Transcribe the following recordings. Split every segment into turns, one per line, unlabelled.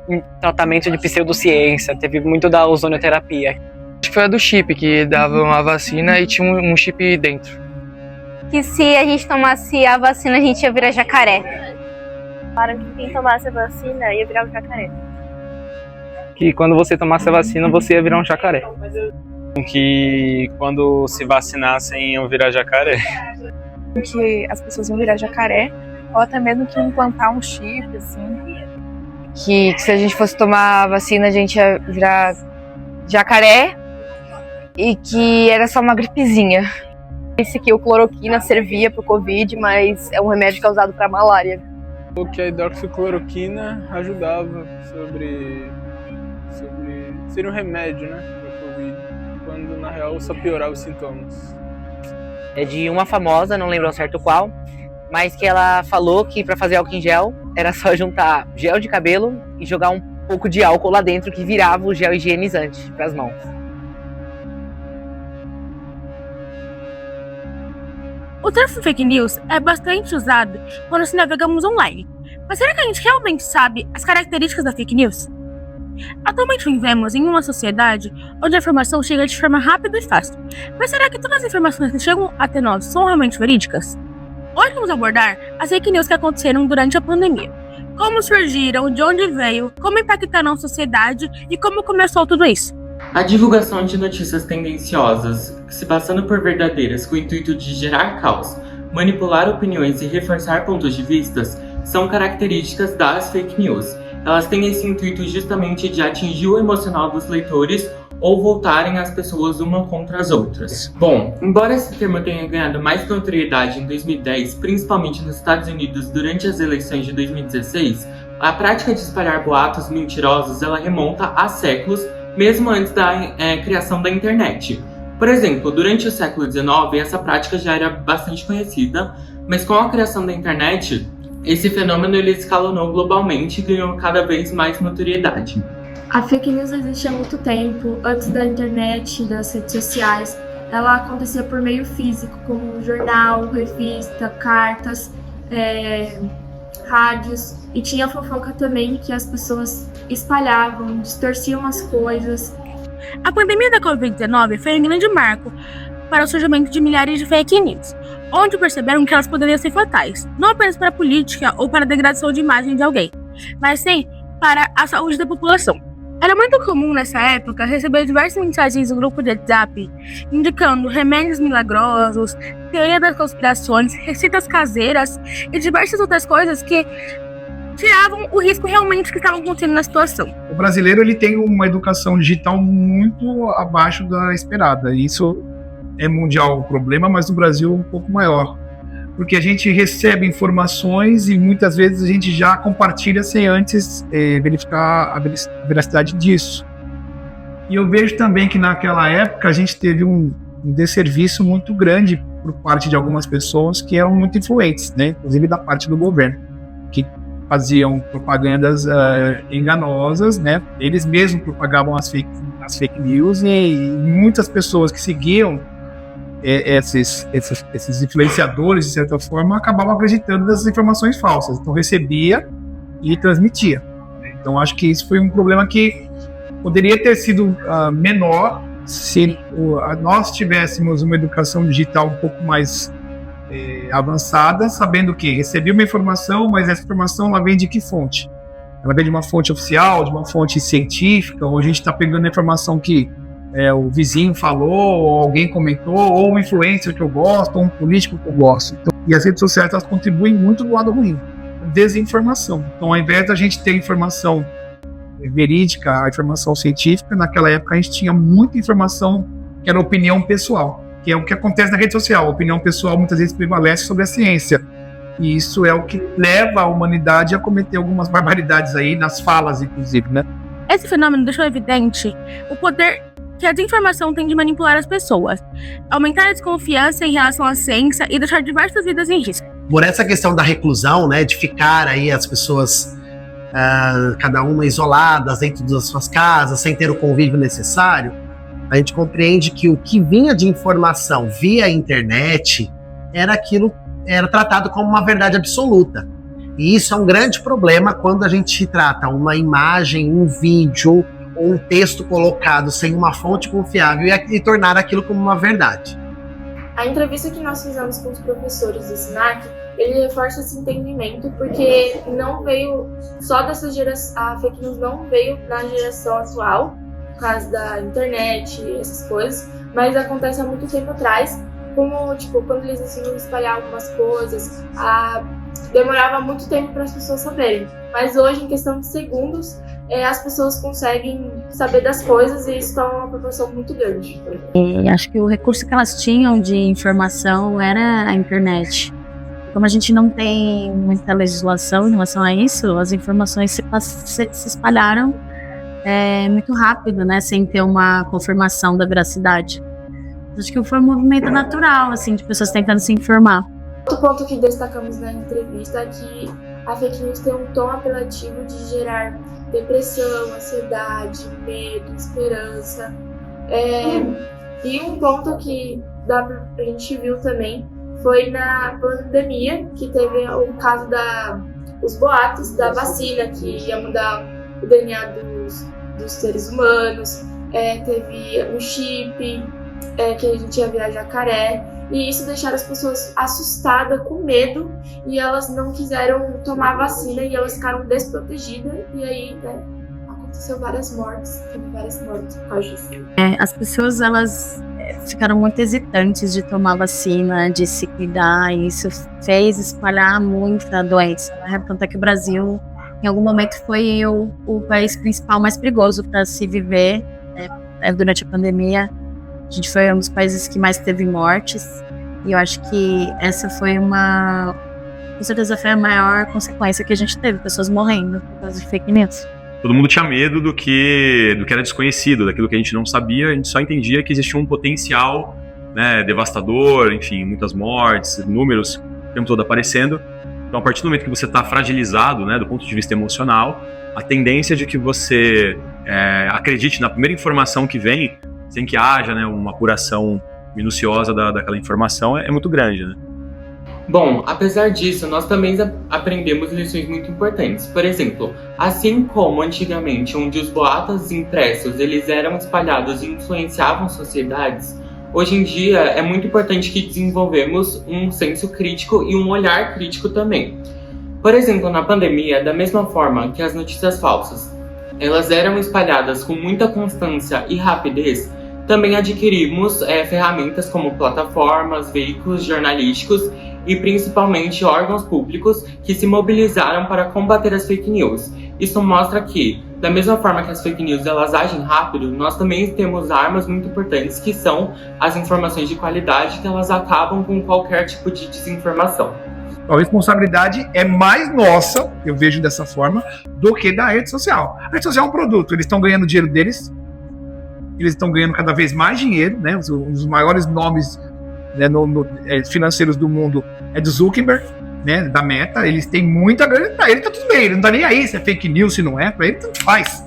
em tratamento de pseudociência, teve muito da ozonioterapia.
Acho que foi a do chip, que dava uma vacina e tinha um chip dentro.
Que se a gente tomasse a vacina, a gente ia virar jacaré.
Falaram que quem tomasse a vacina ia virar um jacaré.
Que quando você tomasse a vacina, você ia virar um jacaré.
Que quando se vacinassem iam virar jacaré.
Que as pessoas iam virar jacaré, ou até mesmo que implantar um chip, assim.
Que se a gente fosse tomar a vacina, a gente ia virar jacaré e que era só uma gripezinha.
Disse que o cloroquina servia para o Covid, mas é um remédio que é usado para malária.
Que a hidroxicloroquina ajudava seria um remédio, né, para o Covid, quando na real só piorava os sintomas.
É de uma famosa, não lembro ao certo qual, mas que ela falou que para fazer álcool em gel era só juntar gel de cabelo e jogar um pouco de álcool lá dentro que virava o gel higienizante para as mãos.
O termo fake news é bastante usado quando se navegamos online. Mas será que a gente realmente sabe as características da fake news? Atualmente vivemos em uma sociedade onde a informação chega de forma rápida e fácil. Mas será que todas as informações que chegam até nós são realmente verídicas? Hoje vamos abordar as fake news que aconteceram durante a pandemia. Como surgiram, de onde veio, como impactaram a sociedade e como começou tudo isso.
A divulgação de notícias tendenciosas, se passando por verdadeiras com o intuito de gerar caos, manipular opiniões e reforçar pontos de vista, são características das fake news. Elas têm esse intuito justamente de atingir o emocional dos leitores ou voltarem as pessoas uma contra as outras. Bom, embora esse termo tenha ganhado mais notoriedade em 2010, principalmente nos Estados Unidos durante as eleições de 2016, a prática de espalhar boatos mentirosos ela remonta a séculos, mesmo antes da criação da internet. Por exemplo, durante o século XIX, essa prática já era bastante conhecida, mas com a criação da internet, esse fenômeno ele escalonou globalmente e ganhou cada vez mais notoriedade.
A fake news existe há muito tempo, antes da internet, das redes sociais. Ela acontecia por meio físico, como jornal, revista, cartas, rádios. E tinha a fofoca também, que as pessoas espalhavam, distorciam as coisas.
A pandemia da Covid-19 foi um grande marco para o surgimento de milhares de fake news, onde perceberam que elas poderiam ser fatais, não apenas para a política ou para a degradação de imagem de alguém, mas sim para a saúde da população. Era muito comum nessa época receber diversas mensagens no grupo de WhatsApp, indicando remédios milagrosos, teoria das conspirações, receitas caseiras e diversas outras coisas que tiravam o risco realmente que estava acontecendo na situação.
O brasileiro ele tem uma educação digital muito abaixo da esperada. Isso é mundial o problema, mas no Brasil um pouco maior. Porque a gente recebe informações e muitas vezes a gente já compartilha sem antes verificar a veracidade disso. E eu vejo também que naquela época a gente teve um desserviço muito grande por parte de algumas pessoas que eram muito influentes, né? Inclusive da parte do governo, que faziam propagandas enganosas, né? Eles mesmos propagavam as fake news e muitas pessoas que seguiam esses influenciadores, de certa forma, acabavam acreditando nessas informações falsas. Então recebia e transmitia. Então acho que isso foi um problema que poderia ter sido menor se nós tivéssemos uma educação digital um pouco mais avançada, sabendo que recebi uma informação, mas essa informação ela vem de que fonte? Ela vem de uma fonte oficial, de uma fonte científica, ou a gente está pegando a informação que o vizinho falou, ou alguém comentou, ou um influencer que eu gosto, ou um político que eu gosto. Então, e as redes sociais elas contribuem muito do lado ruim, desinformação. Então, ao invés da gente ter informação verídica, a informação científica, naquela época a gente tinha muita informação que era opinião pessoal, que é o que acontece na rede social. A opinião pessoal muitas vezes prevalece sobre a ciência. E isso é o que leva a humanidade a cometer algumas barbaridades aí, nas falas, inclusive, né?
Esse fenômeno deixou evidente o poder que a desinformação tem de manipular as pessoas, aumentar a desconfiança em relação à ciência e deixar diversas vidas em risco.
Por essa questão da reclusão, né, de ficar aí as pessoas, cada uma isoladas dentro das suas casas, sem ter o convívio necessário, a gente compreende que o que vinha de informação via internet era tratado como uma verdade absoluta. E isso é um grande problema quando a gente trata uma imagem, um vídeo ou um texto colocado sem uma fonte confiável e tornar aquilo como uma verdade.
A entrevista que nós fizemos com os professores do SINAC, ele reforça esse entendimento, porque não veio só dessa geração, a fake news não veio na geração atual, por causa da internet, essas coisas, mas acontece há muito tempo atrás, como, tipo, quando eles ensinam a espalhar algumas coisas, demorava muito tempo para as pessoas saberem. Mas hoje, em questão de segundos, as pessoas conseguem saber das coisas e isso toma uma proporção muito grande.
E acho que o recurso que elas tinham de informação era a internet. Como a gente não tem muita legislação em relação a isso, as informações se espalharam muito rápido, né, sem ter uma confirmação da veracidade. Acho que foi um movimento natural, assim, de pessoas tentando se informar.
Outro ponto que destacamos na entrevista é que a fake news tem um tom apelativo de gerar depressão, ansiedade, medo, esperança. E um ponto que a gente viu também foi na pandemia, que teve o caso os boatos da vacina, que ia mudar o DNA dos seres humanos, teve um chip, que a gente ia virar jacaré, e isso deixaram as pessoas assustadas, com medo, e elas não quiseram tomar a vacina e elas ficaram desprotegidas, e aí aconteceu várias mortes por causa disso.
As pessoas, elas ficaram muito hesitantes de tomar vacina, de se cuidar, e isso fez espalhar muito a doença, né? Tanto é que o Brasil, em algum momento, foi o país principal mais perigoso para se viver durante a pandemia. A gente foi um dos países que mais teve mortes, e eu acho que essa foi com certeza foi a maior consequência que a gente teve, pessoas morrendo por causa de fake news.
Todo mundo tinha medo do que era desconhecido, daquilo que a gente não sabia, a gente só entendia que existia um potencial, né, devastador, enfim, muitas mortes, números o tempo todo aparecendo. Então, a partir do momento que você está fragilizado, né, do ponto de vista emocional, a tendência de que você acredite na primeira informação que vem, sem que haja, né, uma apuração minuciosa daquela informação, é muito grande, né?
Bom, apesar disso, nós também aprendemos lições muito importantes. Por exemplo, assim como antigamente, onde os boatos impressos eles eram espalhados e influenciavam sociedades, hoje em dia é muito importante que desenvolvemos um senso crítico e um olhar crítico também. Por exemplo, na pandemia, da mesma forma que as notícias falsas elas eram espalhadas com muita constância e rapidez, também adquirimos ferramentas como plataformas, veículos jornalísticos e principalmente órgãos públicos que se mobilizaram para combater as fake news. Isso mostra que, da mesma forma que as fake news elas agem rápido, nós também temos armas muito importantes que são as informações de qualidade, que elas acabam com qualquer tipo de desinformação.
A responsabilidade é mais nossa, eu vejo dessa forma, do que da rede social. A rede social é um produto, eles estão ganhando dinheiro deles, eles estão ganhando cada vez mais dinheiro, né? Os maiores nomes, né, financeiros do mundo é do Zuckerberg, né, da Meta. Eles têm muita grana, pra ele tá tudo bem, ele não tá nem aí se é fake news, se não é, pra ele tanto faz.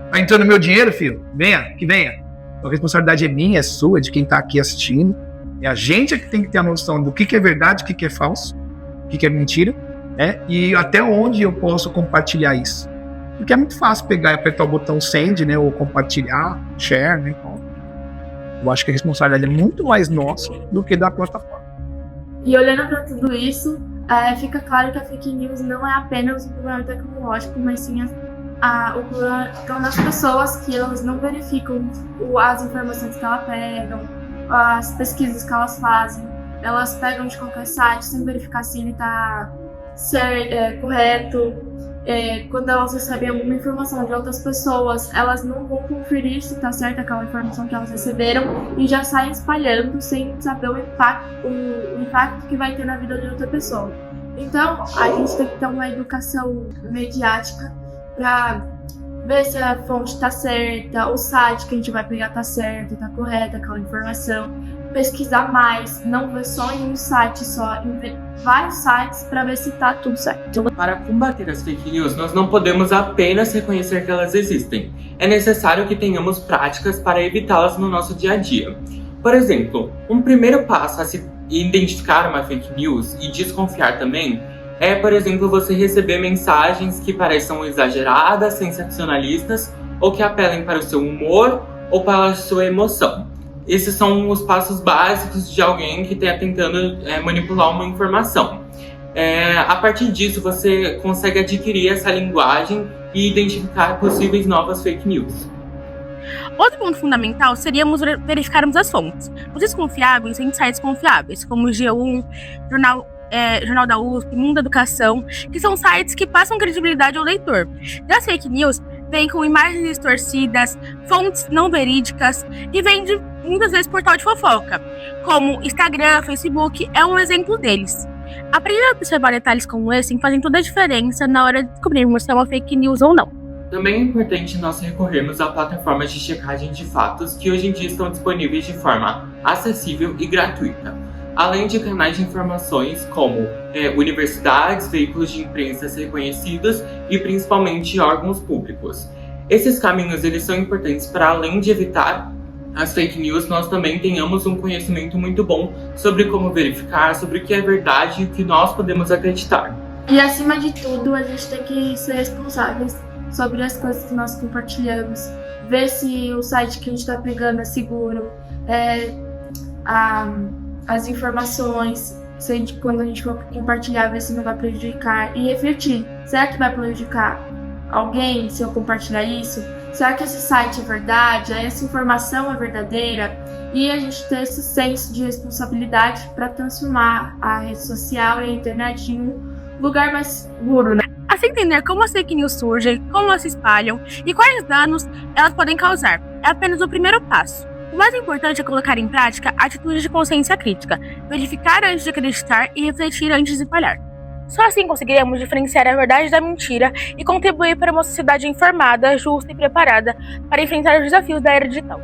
Tá entrando meu dinheiro, filho? Venha, que venha. A responsabilidade é minha, é sua, de quem tá aqui assistindo. É a gente que tem que ter a noção do que é verdade, o que é falso, o que é mentira, né? E até onde eu posso compartilhar isso. Porque é muito fácil pegar e apertar o botão send, né, ou compartilhar, share, né? Então, eu acho que a responsabilidade é muito mais nossa do que da plataforma.
E olhando para tudo isso, fica claro que a fake news não é apenas um problema tecnológico, mas sim o problema das pessoas, que elas não verificam as informações que elas pegam, as pesquisas que elas fazem. Elas pegam de qualquer site sem verificar se ele está correto. Quando elas recebem alguma informação de outras pessoas, elas não vão conferir se está certa aquela informação que elas receberam e já saem espalhando sem saber o impacto que vai ter na vida de outra pessoa. Então, a gente tem que ter uma educação mediática para ver se a fonte está certa, o site que a gente vai pegar está certo, está correto aquela informação. Pesquisar mais, não ver só em um site, só em vários sites para ver se tá tudo certo.
Para combater as fake news, nós não podemos apenas reconhecer que elas existem. É necessário que tenhamos práticas para evitá-las no nosso dia a dia. Por exemplo, um primeiro passo a se identificar uma fake news e desconfiar também é, por exemplo, você receber mensagens que pareçam exageradas, sensacionalistas, ou que apelem para o seu humor ou para a sua emoção. Esses são os passos básicos de alguém que está tentando manipular uma informação. A partir disso, você consegue adquirir essa linguagem e identificar possíveis novas fake news.
Outro ponto fundamental seríamos verificarmos as fontes. Notícias confiáveis em sites confiáveis, como o G1, Jornal da USP, Mundo da Educação, que são sites que passam credibilidade ao leitor. Já as fake news vêm com imagens distorcidas, fontes não verídicas e vêm de, muitas vezes, portal de fofoca, como Instagram, Facebook, é um exemplo deles. Aprender a observar detalhes como esse fazem toda a diferença na hora de descobrirmos se é uma fake news ou não.
Também é importante nós recorrermos a plataformas de checagem de fatos que hoje em dia estão disponíveis de forma acessível e gratuita, além de canais de informações como universidades, veículos de imprensa reconhecidos e principalmente órgãos públicos. Esses caminhos eles são importantes para, além de evitar as fake news, nós também tenhamos um conhecimento muito bom sobre como verificar, sobre o que é verdade e o que nós podemos acreditar.
E acima de tudo, a gente tem que ser responsáveis sobre as coisas que nós compartilhamos, ver se o site que a gente está pegando é seguro, as informações, quando a gente for compartilhar, ver se não vai prejudicar e refletir, será que vai prejudicar alguém se eu compartilhar isso? Será que esse site é verdade? Essa informação é verdadeira? E a gente ter esse senso de responsabilidade para transformar a rede social e a internet em um lugar mais seguro, né?
Assim, entender como as fake news surgem, como elas se espalham e quais danos elas podem causar é apenas o primeiro passo. O mais importante é colocar em prática atitudes de consciência crítica, verificar antes de acreditar e refletir antes de espalhar. Só assim conseguiremos diferenciar a verdade da mentira e contribuir para uma sociedade informada, justa e preparada para enfrentar os desafios da era digital.